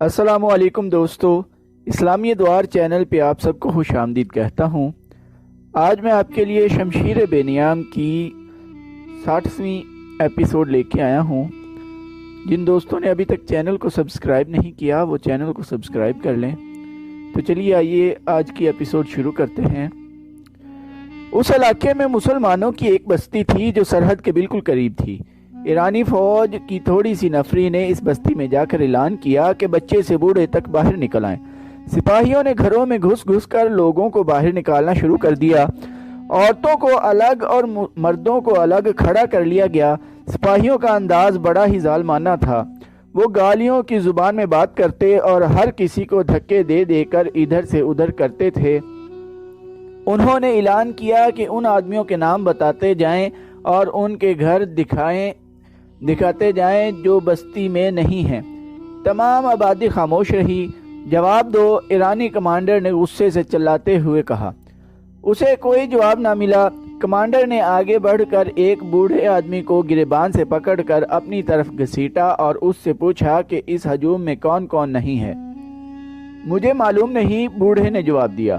السلام علیکم دوستو، اسلامی دوار چینل پہ آپ سب کو خوش آمدید کہتا ہوں۔ آج میں آپ کے لیے شمشیر بے نیام کی 60ویں ایپیسوڈ لے کے آیا ہوں۔ جن دوستوں نے ابھی تک چینل کو سبسکرائب نہیں کیا وہ چینل کو سبسکرائب کر لیں۔ تو چلیے آئیے آج کی ایپیسوڈ شروع کرتے ہیں۔ اس علاقے میں مسلمانوں کی ایک بستی تھی جو سرحد کے بالکل قریب تھی۔ ایرانی فوج کی تھوڑی سی نفری نے اس بستی میں جا کر اعلان کیا کہ بچے سے بوڑھے تک باہر نکل آئیں۔ سپاہیوں نے گھروں میں گھس گھس کر لوگوں کو باہر نکالنا شروع کر دیا۔ عورتوں کو الگ اور مردوں کو الگ کھڑا کر لیا گیا۔ سپاہیوں کا انداز بڑا ہی ظالمانہ تھا۔ وہ گالیوں کی زبان میں بات کرتے اور ہر کسی کو دھکے دے دے کر ادھر سے ادھر کرتے تھے۔ انہوں نے اعلان کیا کہ ان آدمیوں کے نام بتاتے جائیں اور ان کے گھر دکھاتے جائیں جو بستی میں نہیں ہیں۔ تمام آبادی خاموش رہی۔ جواب دو، ایرانی کمانڈر نے غصے سے چلاتے ہوئے کہا۔ اسے کوئی جواب نہ ملا۔ کمانڈر نے آگے بڑھ کر ایک بوڑھے آدمی کو گریبان سے پکڑ کر اپنی طرف گھسیٹا اور اس سے پوچھا کہ اس ہجوم میں کون کون نہیں ہے۔ مجھے معلوم نہیں، بوڑھے نے جواب دیا۔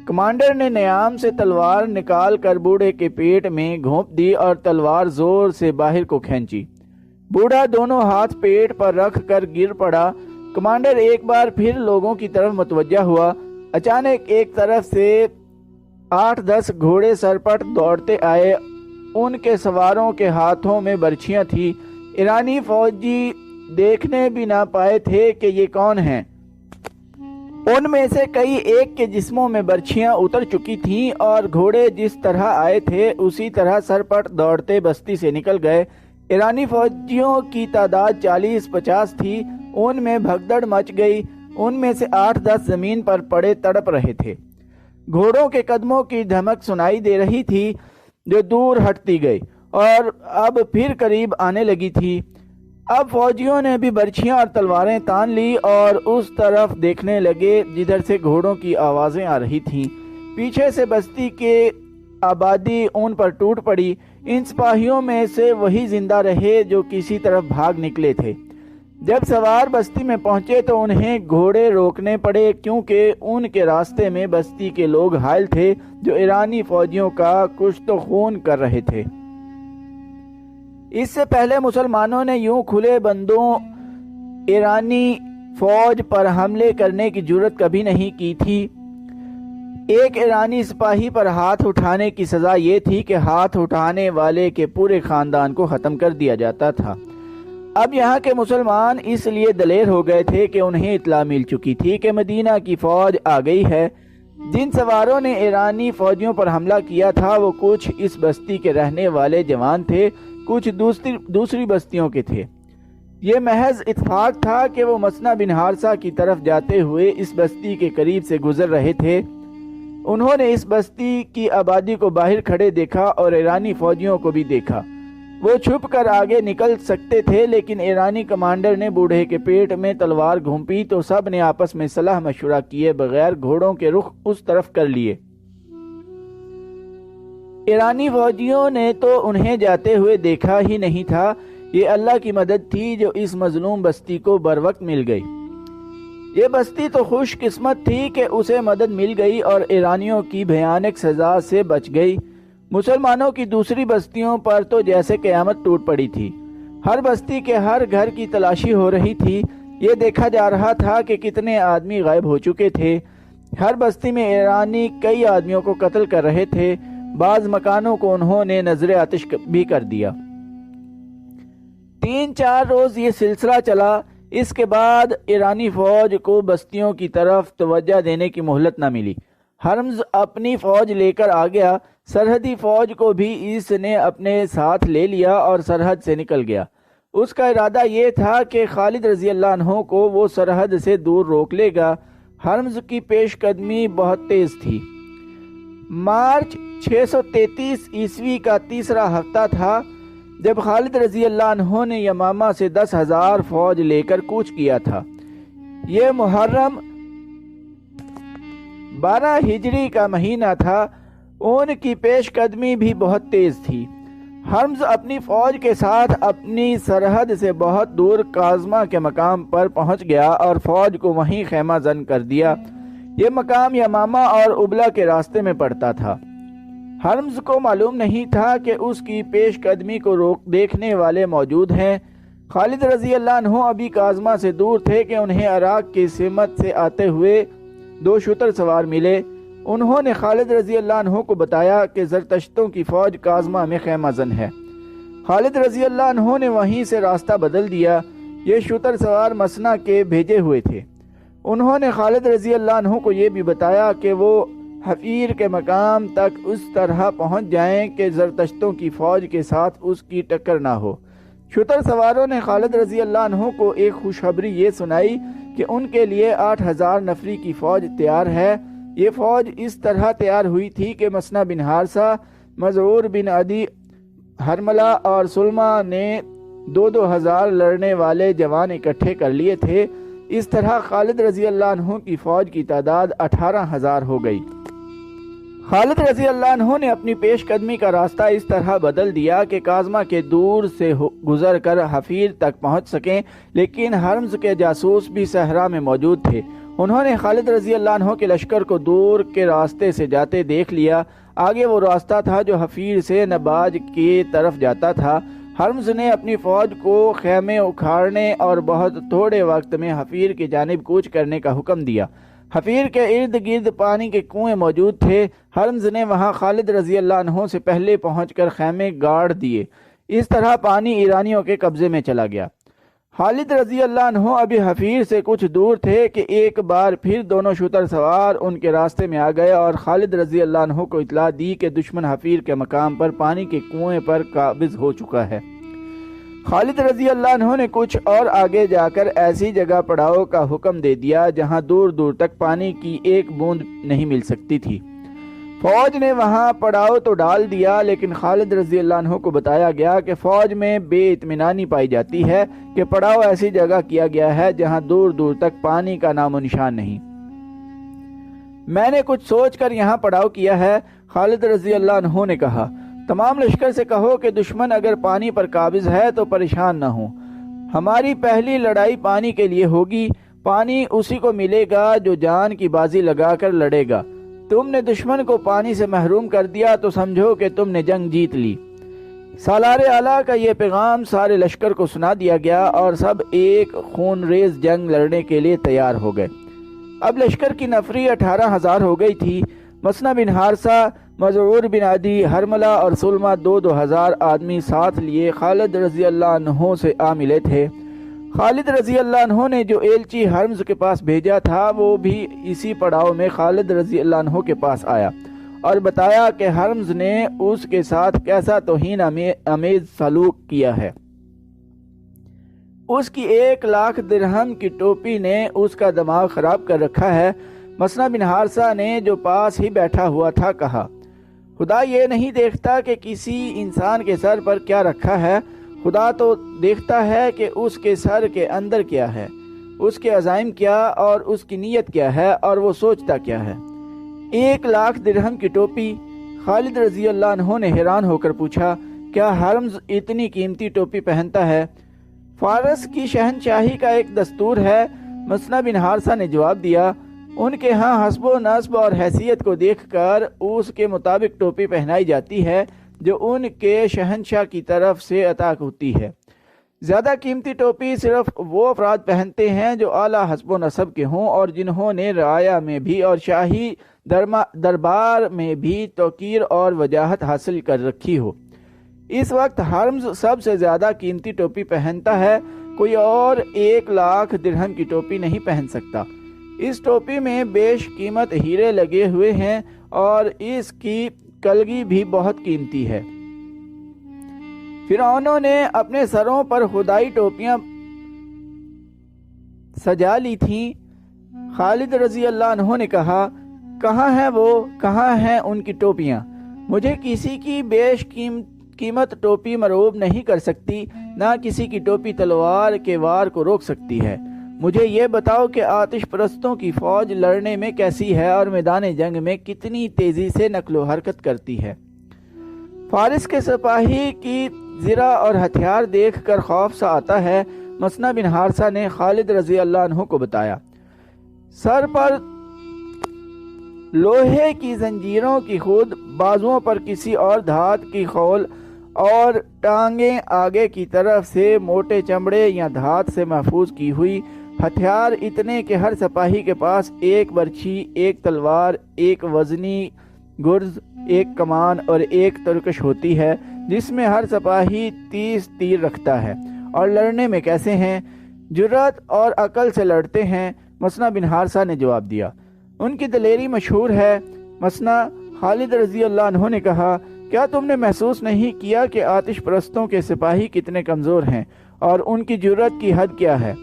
کمانڈر نے نیام سے تلوار نکال کر بوڑھے کے پیٹ میں گھونپ دی اور تلوار زور سے باہر کو کھینچی۔ بوڑھا دونوں ہاتھ پیٹ پر رکھ کر گر پڑا۔ کمانڈر ایک بار پھر لوگوں کی طرف متوجہ ہوا۔ اچانک ایک طرف سے 8-10 گھوڑے سرپٹ دوڑتے آئے۔ ان کے سواروں کے ہاتھوں میں برچھیاں تھیں۔ ایرانی فوجی دیکھنے بھی نہ پائے تھے کہ یہ کون ہیں۔ ان میں سے کئی ایک کے جسموں میں برچھیاں اتر چکی تھیں اور گھوڑے جس طرح آئے تھے اسی طرح سرپٹ دوڑتے بستی سے نکل گئے۔ ایرانی فوجیوں کی تعداد 40-50 تھی۔ ان میں بھگدڑ مچ گئی۔ ان میں سے 8-10 زمین پر پڑے تڑپ رہے تھے۔ گھوڑوں کے قدموں کی دھمک سنائی دے رہی تھی جو دور ہٹتی گئی اور اب پھر قریب آنے لگی تھی۔ اب فوجیوں نے بھی برچھیاں اور تلواریں تان لی اور اس طرف دیکھنے لگے جدھر سے گھوڑوں کی آوازیں آ رہی تھیں۔ پیچھے سے بستی کے آبادی ان پر ٹوٹ پڑی۔ ان سپاہیوں میں سے وہی زندہ رہے جو کسی طرف بھاگ نکلے تھے۔ جب سوار بستی میں پہنچے تو انہیں گھوڑے روکنے پڑے کیونکہ ان کے راستے میں بستی کے لوگ حائل تھے جو ایرانی فوجیوں کا کشت و خون کر رہے تھے۔ اس سے پہلے مسلمانوں نے یوں کھلے بندوں ایرانی فوج پر حملے کرنے کی جرات کبھی نہیں کی تھی۔ ایک ایرانی سپاہی پر ہاتھ اٹھانے کی سزا یہ تھی کہ ہاتھ اٹھانے والے کے پورے خاندان کو ختم کر دیا جاتا تھا۔ اب یہاں کے مسلمان اس لیے دلیر ہو گئے تھے کہ انہیں اطلاع مل چکی تھی کہ مدینہ کی فوج آ گئی ہے۔ جن سواروں نے ایرانی فوجیوں پر حملہ کیا تھا وہ کچھ اس بستی کے رہنے والے جوان تھے، کچھ دوسری بستیوں کے تھے۔ یہ محض اتفاق تھا کہ وہ مسنہ بن حارثہ کی طرف جاتے ہوئے اس بستی کے قریب سے گزر رہے تھے۔ انہوں نے اس بستی کی آبادی کو باہر کھڑے دیکھا اور ایرانی فوجیوں کو بھی دیکھا۔ وہ چھپ کر آگے نکل سکتے تھے لیکن ایرانی کمانڈر نے بوڑھے کے پیٹ میں تلوار گھونپی تو سب نے آپس میں صلاح مشورہ کیے بغیر گھوڑوں کے رخ اس طرف کر لیے۔ ایرانی فوجیوں نے تو انہیں جاتے ہوئے دیکھا ہی نہیں تھا۔ یہ اللہ کی مدد تھی جو اس مظلوم بستی کو بروقت مل گئی۔ یہ بستی تو خوش قسمت تھی کہ اسے مدد مل گئی اور ایرانیوں کی بھیانک سزا سے بچ گئی۔ مسلمانوں کی دوسری بستیوں پر تو جیسے قیامت ٹوٹ پڑی تھی۔ ہر بستی کے ہر گھر کی تلاشی ہو رہی تھی۔ یہ دیکھا جا رہا تھا کہ کتنے آدمی غائب ہو چکے تھے۔ ہر بستی میں ایرانی کئی آدمیوں کو قتل کر رہے تھے۔ بعض مکانوں کو انہوں نے نظر آتش بھی کر دیا۔ 3-4 روز یہ سلسلہ چلا۔ اس کے بعد ایرانی فوج کو بستیوں کی طرف توجہ دینے کی مہلت نہ ملی۔ ہرمز اپنی فوج لے کر آ گیا۔ سرحدی فوج کو بھی اس نے اپنے ساتھ لے لیا اور سرحد سے نکل گیا۔ اس کا ارادہ یہ تھا کہ خالد رضی اللہ عنہ کو وہ سرحد سے دور روک لے گا۔ ہرمز کی پیش قدمی بہت تیز تھی۔ مارچ 633 عیسوی کا تیسرا ہفتہ تھا جب خالد رضی اللہ عنہ نے یمامہ سے 10,000 فوج لے کر کوچ کیا تھا۔ یہ محرم 12 ہجری کا مہینہ تھا۔ ان کی پیش قدمی بھی بہت تیز تھی۔ ہرمز اپنی فوج کے ساتھ اپنی سرحد سے بہت دور کاظمہ کے مقام پر پہنچ گیا اور فوج کو وہیں خیمہ زن کر دیا۔ یہ مقام یمامہ اور ابلا کے راستے میں پڑتا تھا۔ ہرمز کو معلوم نہیں تھا کہ اس کی پیش قدمی کو دیکھنے والے موجود ہیں۔ خالد رضی اللہ عنہ ابھی کاظمہ سے دور تھے کہ انہیں عراق کی سمت سے آتے ہوئے 2 شتر سوار ملے۔ انہوں نے خالد رضی اللہ عنہ کو بتایا کہ زرتشتوں کی فوج کاظمہ میں خیمہ زن ہے۔ خالد رضی اللہ عنہ نے وہیں سے راستہ بدل دیا۔ یہ شتر سوار مسنہ کے بھیجے ہوئے تھے۔ انہوں نے خالد رضی اللہ عنہ کو یہ بھی بتایا کہ وہ حفیر کے مقام تک اس طرح پہنچ جائیں کہ زرتشتوں کی فوج کے ساتھ اس کی ٹکر نہ ہو۔ شتر سواروں نے خالد رضی اللہ عنہ کو ایک خوشخبری یہ سنائی کہ ان کے لیے 8000 نفری کی فوج تیار ہے۔ یہ فوج اس طرح تیار ہوئی تھی کہ مسنہ بن حارثہ، مذعور بن عدی، حرملہ اور سلمہ نے 2,000 لڑنے والے جوان اکٹھے کر لیے تھے۔ اس طرح خالد رضی اللہ عنہ کی فوج کی تعداد 18,000 ہو گئی۔ خالد رضی اللہ عنہ نے اپنی پیش قدمی کا راستہ اس طرح بدل دیا کہ کاظمہ کے دور سے گزر کر حفیر تک پہنچ سکیں، لیکن ہرمز کے جاسوس بھی صحرا میں موجود تھے۔ انہوں نے خالد رضی اللہ عنہ کے لشکر کو دور کے راستے سے جاتے دیکھ لیا۔ آگے وہ راستہ تھا جو حفیر سے نباج کی طرف جاتا تھا۔ ہرمز نے اپنی فوج کو خیمے اکھاڑنے اور بہت تھوڑے وقت میں حفیر کی جانب کوچ کرنے کا حکم دیا۔ حفیر کے ارد گرد پانی کے کنویں موجود تھے۔ ہرمز نے وہاں خالد رضی اللہ عنہ سے پہلے پہنچ کر خیمے گاڑ دیے۔ اس طرح پانی ایرانیوں کے قبضے میں چلا گیا۔ خالد رضی اللہ عنہ ابھی حفیر سے کچھ دور تھے کہ ایک بار پھر دونوں شتر سوار ان کے راستے میں آ گئے اور خالد رضی اللہ عنہ کو اطلاع دی کہ دشمن حفیر کے مقام پر پانی کے کنویں پر قابض ہو چکا ہے۔ خالد رضی اللہ عنہ نے کچھ اور آگے جا کر ایسی جگہ پڑاؤ کا حکم دے دیا جہاں دور دور تک پانی کی ایک بوند نہیں مل سکتی تھی۔ فوج نے وہاں پڑاؤ تو ڈال دیا، لیکن خالد رضی اللہ عنہ کو بتایا گیا کہ فوج میں بے اطمینانی پائی جاتی ہے کہ پڑاؤ ایسی جگہ کیا گیا ہے جہاں دور دور تک پانی کا نام و نشان نہیں۔ میں نے کچھ سوچ کر یہاں پڑاؤ کیا ہے، خالد رضی اللہ عنہ نے کہا۔ تمام لشکر سے کہو کہ دشمن اگر پانی پر قابض ہے تو پریشان نہ ہو۔ ہماری پہلی لڑائی پانی کے لیے ہوگی۔ پانی اسی کو ملے گا جو جان کی بازی لگا کر لڑے گا۔ تم نے دشمن کو پانی سے محروم کر دیا تو سمجھو کہ تم نے جنگ جیت لی۔ سالار اعلیٰ کا یہ پیغام سارے لشکر کو سنا دیا گیا اور سب ایک خون ریز جنگ لڑنے کے لیے تیار ہو گئے۔ اب لشکر کی نفری 18,000 ہو گئی تھی۔ مسنہ بن حارثہ، مذعور بن عدی، حرملہ اور سلمہ 2,000 آدمی ساتھ لیے خالد رضی اللہ عنہ سے آ ملے تھے۔ خالد رضی اللہ عنہ نے جو ایلچی ہرمز کے پاس بھیجا تھا وہ بھی اسی پڑاؤ میں خالد رضی اللہ عنہ کے پاس آیا اور بتایا کہ ہرمز نے اس کے ساتھ کیسا توہین آمیز سلوک کیا ہے۔ اس کی 1,00,000 درہم کی ٹوپی نے اس کا دماغ خراب کر رکھا ہے۔ مسنہ بن حارثہ نے جو پاس ہی بیٹھا ہوا تھا کہا، خدا یہ نہیں دیکھتا کہ کسی انسان کے سر پر کیا رکھا ہے، خدا تو دیکھتا ہے کہ اس کے سر کے اندر کیا ہے، اس کے عزائم کیا اور اس کی نیت کیا ہے اور وہ سوچتا کیا ہے۔ 1,00,000 درہم کی ٹوپی؟ خالد رضی اللہ عنہ نے حیران ہو کر پوچھا، کیا ہرمز اتنی قیمتی ٹوپی پہنتا ہے؟ فارس کی شہنشاہی کا ایک دستور ہے، مسنہ بن حارثہ نے جواب دیا۔ ان کے ہاں حسب و نسب اور حیثیت کو دیکھ کر اس کے مطابق ٹوپی پہنائی جاتی ہے جو ان کے شہنشاہ کی طرف سے عطا ہوتی ہے۔ زیادہ قیمتی ٹوپی صرف وہ افراد پہنتے ہیں جو اعلیٰ حسب و نسب کے ہوں اور جنہوں نے رعایا میں بھی اور شاہی دربار میں بھی توقیر اور وجاہت حاصل کر رکھی ہو۔ اس وقت ہرمز سب سے زیادہ قیمتی ٹوپی پہنتا ہے، کوئی اور 1,00,000 درہم کی ٹوپی نہیں پہن سکتا۔ اس ٹوپی میں بیش قیمت ہیرے لگے ہوئے ہیں اور اس کی کلگی بھی بہت قیمتی ہے۔ فرعونوں نے اپنے سروں پر خدائی ٹوپیاں سجا لی تھیں۔ خالد رضی اللہ عنہ نے کہا، کہاں ہیں وہ، کہاں ہیں ان کی ٹوپیاں؟ مجھے کسی کی بیش قیمت ٹوپی مرعوب نہیں کر سکتی، نہ کسی کی ٹوپی تلوار کے وار کو روک سکتی ہے۔ مجھے یہ بتاؤ کہ آتش پرستوں کی فوج لڑنے میں کیسی ہے اور میدان جنگ میں کتنی تیزی سے نقل و حرکت کرتی ہے۔ فارس کے سپاہی کی زرہ اور ہتھیار دیکھ کر خوف سا آتا ہے۔ مثنہ بن حارثہ نے خالد رضی اللہ عنہ کو بتایا، سر پر لوہے کی زنجیروں کی خود، بازوؤں پر کسی اور دھات کی خول اور ٹانگیں آگے کی طرف سے موٹے چمڑے یا دھات سے محفوظ کی ہوئی، ہتھیار اتنے کہ ہر سپاہی کے پاس ایک برچھی، ایک تلوار، ایک وزنی گرز، ایک کمان اور ایک ترکش ہوتی ہے، جس میں ہر سپاہی 30 تیر رکھتا ہے۔ اور لڑنے میں کیسے ہیں؟ جرأت اور عقل سے لڑتے ہیں۔ مثنہ بن حارثہ نے جواب دیا، ان کی دلیری مشہور ہے۔ مثنہ خالد رضی اللہ عنہ نے کہا، کیا تم نے محسوس نہیں کیا کہ آتش پرستوں کے سپاہی کتنے کمزور ہیں اور ان کی جرأت کی حد کیا ہے؟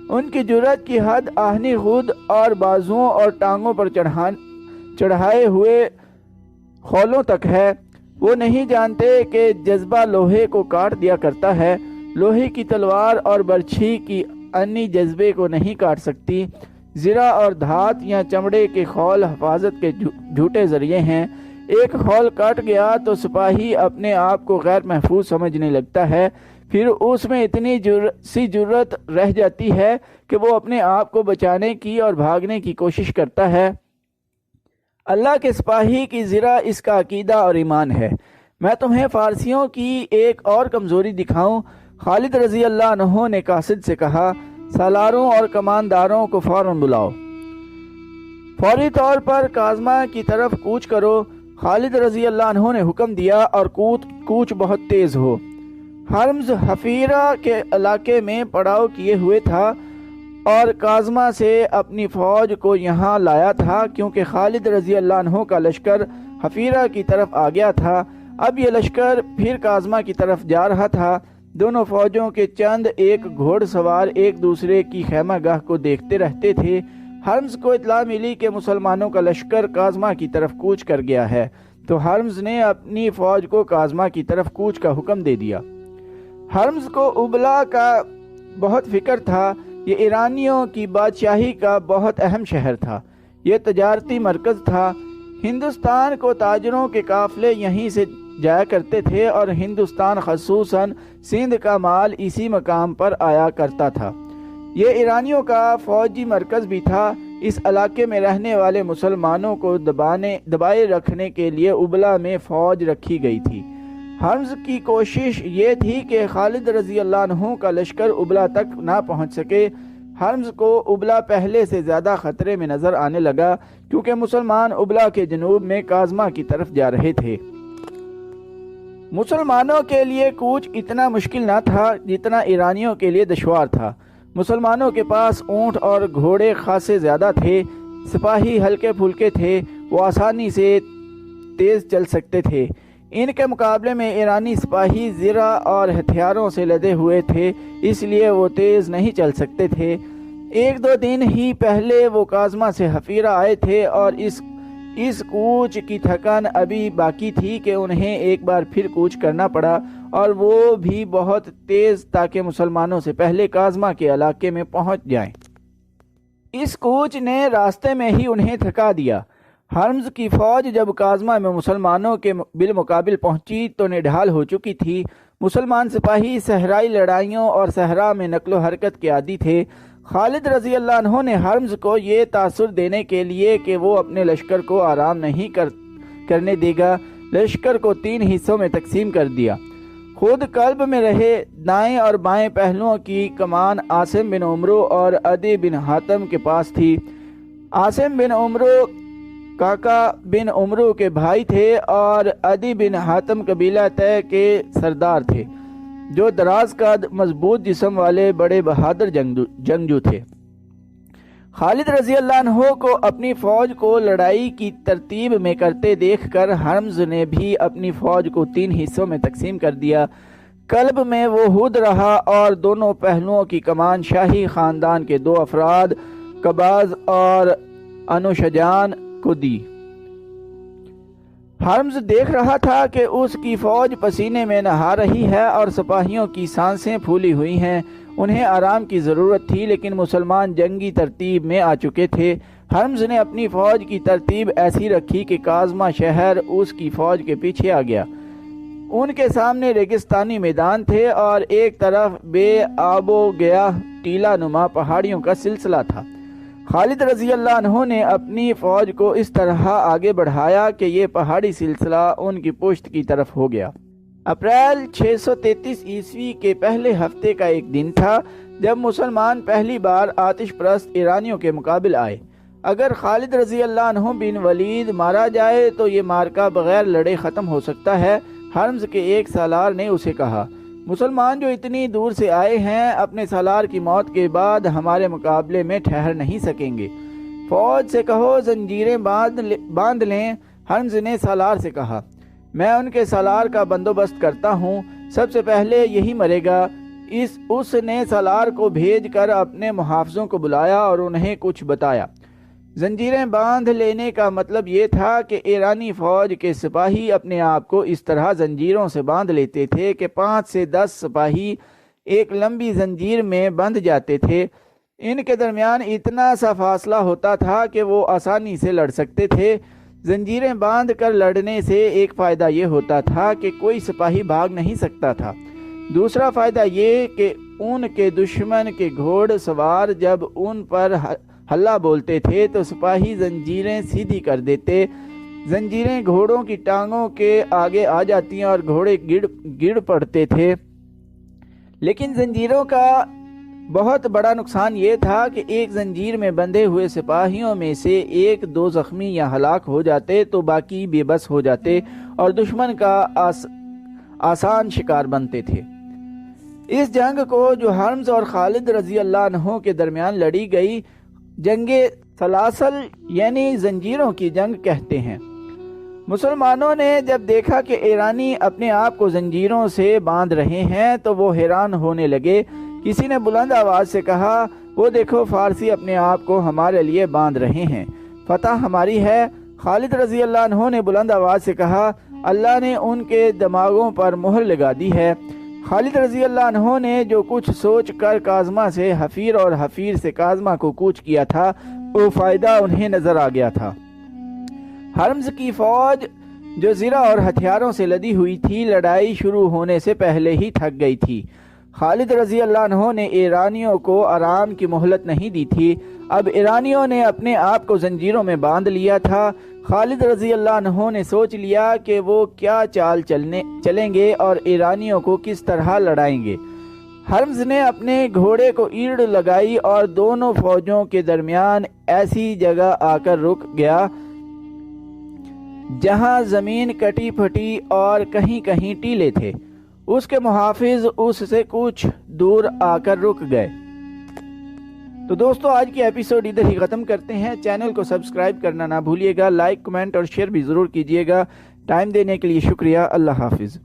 ان کی جرأت کی حد آہنی خود اور بازوؤں اور ٹانگوں پر چڑھائے ہوئے خولوں تک ہے۔ وہ نہیں جانتے کہ جذبہ لوہے کو کاٹ دیا کرتا ہے۔ لوہے کی تلوار اور برچھی کی انی جذبے کو نہیں کاٹ سکتی۔ زرہ اور دھات یا چمڑے کے خول حفاظت کے جھوٹے ذریعے ہیں۔ ایک خول کاٹ گیا تو سپاہی اپنے آپ کو غیر محفوظ سمجھنے لگتا ہے، پھر اس میں اتنی جرأت رہ جاتی ہے کہ وہ اپنے آپ کو بچانے کی اور بھاگنے کی کوشش کرتا ہے۔ اللہ کے سپاہی کی زرہ اس کا عقیدہ اور ایمان ہے۔ میں تمہیں فارسیوں کی ایک اور کمزوری دکھاؤں؟ خالد رضی اللہ عنہ نے قاصد سے کہا، سالاروں اور کمانداروں کو فوراً بلاؤ، فوری طور پر کاظمہ کی طرف کوچ کرو۔ خالد رضی اللہ عنہ نے حکم دیا اور کوچ بہت تیز ہو۔ ہرمز حفیرہ کے علاقے میں پڑاؤ کیے ہوئے تھا اور کاظمہ سے اپنی فوج کو یہاں لایا تھا، کیونکہ خالد رضی اللہ عنہ کا لشکر حفیرہ کی طرف آ گیا تھا۔ اب یہ لشکر پھر کاظمہ کی طرف جا رہا تھا۔ دونوں فوجوں کے چند ایک گھوڑ سوار ایک دوسرے کی خیمہ گاہ کو دیکھتے رہتے تھے۔ ہرمز کو اطلاع ملی کہ مسلمانوں کا لشکر کاظمہ کی طرف کوچ کر گیا ہے، تو ہرمز نے اپنی فوج کو کاظمہ کی طرف کوچ کا حکم دے دیا۔ ہرمز کو ابلا کا بہت فکر تھا۔ یہ ایرانیوں کی بادشاہی کا بہت اہم شہر تھا۔ یہ تجارتی مرکز تھا۔ ہندوستان کو تاجروں کے قافلے یہیں سے جایا کرتے تھے اور ہندوستان خصوصاً سندھ کا مال اسی مقام پر آیا کرتا تھا۔ یہ ایرانیوں کا فوجی مرکز بھی تھا۔ اس علاقے میں رہنے والے مسلمانوں کو دبائے رکھنے کے لیے ابلا میں فوج رکھی گئی تھی۔ ہرمز کی کوشش یہ تھی کہ خالد رضی اللہ عنہ کا لشکر ابلا تک نہ پہنچ سکے۔ ہرمز کو ابلا پہلے سے زیادہ خطرے میں نظر آنے لگا، کیونکہ مسلمان ابلا کے جنوب میں کاظمہ کی طرف جا رہے تھے۔ مسلمانوں کے لیے کوچ اتنا مشکل نہ تھا جتنا ایرانیوں کے لیے دشوار تھا۔ مسلمانوں کے پاس اونٹ اور گھوڑے خاصے زیادہ تھے، سپاہی ہلکے پھلکے تھے، وہ آسانی سے تیز چل سکتے تھے۔ ان کے مقابلے میں ایرانی سپاہی زرہ اور ہتھیاروں سے لدے ہوئے تھے، اس لیے وہ تیز نہیں چل سکتے تھے۔ ایک دو دن ہی پہلے وہ کاظمہ سے حفیرہ آئے تھے اور اس کوچ کی تھکن ابھی باقی تھی کہ انہیں ایک بار پھر کوچ کرنا پڑا، اور وہ بھی بہت تیز، تاکہ مسلمانوں سے پہلے کاظمہ کے علاقے میں پہنچ جائیں۔ اس کوچ نے راستے میں ہی انہیں تھکا دیا۔ ہرمز کی فوج جب کاظمہ میں مسلمانوں کے بالمقابل پہنچی تو نڈھال ہو چکی تھی۔ مسلمان سپاہی صحرائی لڑائیوں اور صحرا میں نقل و حرکت کے عادی تھے۔ خالد رضی اللہ عنہ نے ہرمز کو یہ تاثر دینے کے لیے کہ وہ اپنے لشکر کو آرام نہیں کرنے دے گا، لشکر کو 3 حصوں میں تقسیم کر دیا۔ خود قلب میں رہے۔ دائیں اور بائیں پہلوؤں کی کمان عاصم بن عمرو اور عدی بن حاتم کے پاس تھی۔ عاصم بن عمرو کاکا بن عمرو کے بھائی تھے اور عدی بن حاتم قبیلہ طے کے سردار تھے، جو دراز قد، مضبوط جسم والے بڑے بہادر جنگجو تھے۔ خالد رضی اللہ عنہ کو اپنی فوج کو لڑائی کی ترتیب میں کرتے دیکھ کر ہرمز نے بھی اپنی فوج کو 3 حصوں میں تقسیم کر دیا۔ قلب میں وہ خود رہا اور دونوں پہلوؤں کی کمان شاہی خاندان کے 2 افراد قباز اور انوشجان کو دی۔ ہرمز دیکھ رہا تھا کہ اس کی فوج پسینے میں نہا رہی ہے اور سپاہیوں کی سانسیں پھولی ہوئی ہیں۔ انہیں آرام کی ضرورت تھی، لیکن مسلمان جنگی ترتیب میں آ چکے تھے۔ ہرمز نے اپنی فوج کی ترتیب ایسی رکھی کہ کاظمہ شہر اس کی فوج کے پیچھے آ گیا۔ ان کے سامنے ریگستانی میدان تھے اور ایک طرف بے آب و گیا ٹیلا نما پہاڑیوں کا سلسلہ تھا۔ خالد رضی اللہ عنہ نے اپنی فوج کو اس طرح آگے بڑھایا کہ یہ پہاڑی سلسلہ ان کی پشت کی طرف ہو گیا۔ اپریل 633 عیسوی کے پہلے ہفتے کا ایک دن تھا جب مسلمان پہلی بار آتش پرست ایرانیوں کے مقابل آئے۔ اگر خالد رضی اللہ عنہ بن ولید مارا جائے تو یہ مارکا بغیر لڑے ختم ہو سکتا ہے، حرمز کے ایک سالار نے اسے کہا۔ مسلمان جو اتنی دور سے آئے ہیں اپنے سالار کی موت کے بعد ہمارے مقابلے میں ٹھہر نہیں سکیں گے۔ فوج سے کہو زنجیریں باندھ لیں، حرمز نے سالار سے کہا۔ میں ان کے سالار کا بندوبست کرتا ہوں، سب سے پہلے یہی مرے گا۔ اس نے سالار کو بھیج کر اپنے محافظوں کو بلایا اور انہیں کچھ بتایا۔ زنجیریں باندھ لینے کا مطلب یہ تھا کہ ایرانی فوج کے سپاہی اپنے آپ کو اس طرح زنجیروں سے باندھ لیتے تھے کہ 5 سے 10 سپاہی ایک لمبی زنجیر میں بندھ جاتے تھے۔ ان کے درمیان اتنا سا فاصلہ ہوتا تھا کہ وہ آسانی سے لڑ سکتے تھے۔ زنجیریں باندھ کر لڑنے سے ایک فائدہ یہ ہوتا تھا کہ کوئی سپاہی بھاگ نہیں سکتا تھا۔ دوسرا فائدہ یہ کہ ان کے دشمن کے گھوڑ سوار جب ان پر ہلا بولتے تھے تو سپاہی زنجیریں سیدھی کر دیتے۔ زنجیریں گھوڑوں کی ٹانگوں کے آگے آ جاتی اور گھوڑے گڑ پڑتے تھے۔ لیکن زنجیروں کا بہت بڑا نقصان یہ تھا کہ ایک زنجیر میں بندھے ہوئے سپاہیوں میں سے 1-2 زخمی یا ہلاک ہو جاتے تو باقی بے بس ہو جاتے اور دشمن کا آسان شکار بنتے تھے۔ اس جنگ کو جو حرمز اور خالد رضی اللہ عنہ کے درمیان لڑی گئی جنگ سلاسل یعنی زنجیروں کی جنگ کہتے ہیں۔ مسلمانوں نے جب دیکھا کہ ایرانی اپنے آپ کو زنجیروں سے باندھ رہے ہیں تو وہ حیران ہونے لگے۔ کسی نے بلند آواز سے کہا، وہ دیکھو فارسی اپنے آپ کو ہمارے لیے باندھ رہے ہیں، فتح ہماری ہے۔ خالد رضی اللہ عنہ نے بلند آواز سے کہا، اللہ نے ان کے دماغوں پر مہر لگا دی ہے۔ خالد رضی اللہ عنہ نے جو کچھ سوچ کر کاظمہ سے حفیر اور حفیر سے کاظمہ کو کوچ کیا تھا وہ فائدہ انہیں نظر آ گیا تھا۔ حرمز کی فوج جو زرہ اور ہتھیاروں سے لدی ہوئی تھی لڑائی شروع ہونے سے پہلے ہی تھک گئی تھی۔ خالد رضی اللہ عنہ نے ایرانیوں کو آرام کی مہلت نہیں دی تھی۔ اب ایرانیوں نے اپنے آپ کو زنجیروں میں باندھ لیا تھا۔ خالد رضی اللہ عنہ نے سوچ لیا کہ وہ کیا چال چلیں گے اور ایرانیوں کو کس طرح لڑائیں گے۔ حرمز نے اپنے گھوڑے کو ایڑ لگائی اور دونوں فوجوں کے درمیان ایسی جگہ آ کر رک گیا جہاں زمین کٹی پھٹی اور کہیں کہیں ٹیلے تھے۔ اس کے محافظ اس سے کچھ دور آ کر رک گئے۔ تو دوستو آج کی ایپیسوڈ ادھر ہی ختم کرتے ہیں۔ چینل کو سبسکرائب کرنا نہ بھولیے گا، لائک، کمنٹ اور شیئر بھی ضرور کیجیے گا۔ ٹائم دینے کے لیے شکریہ۔ اللہ حافظ۔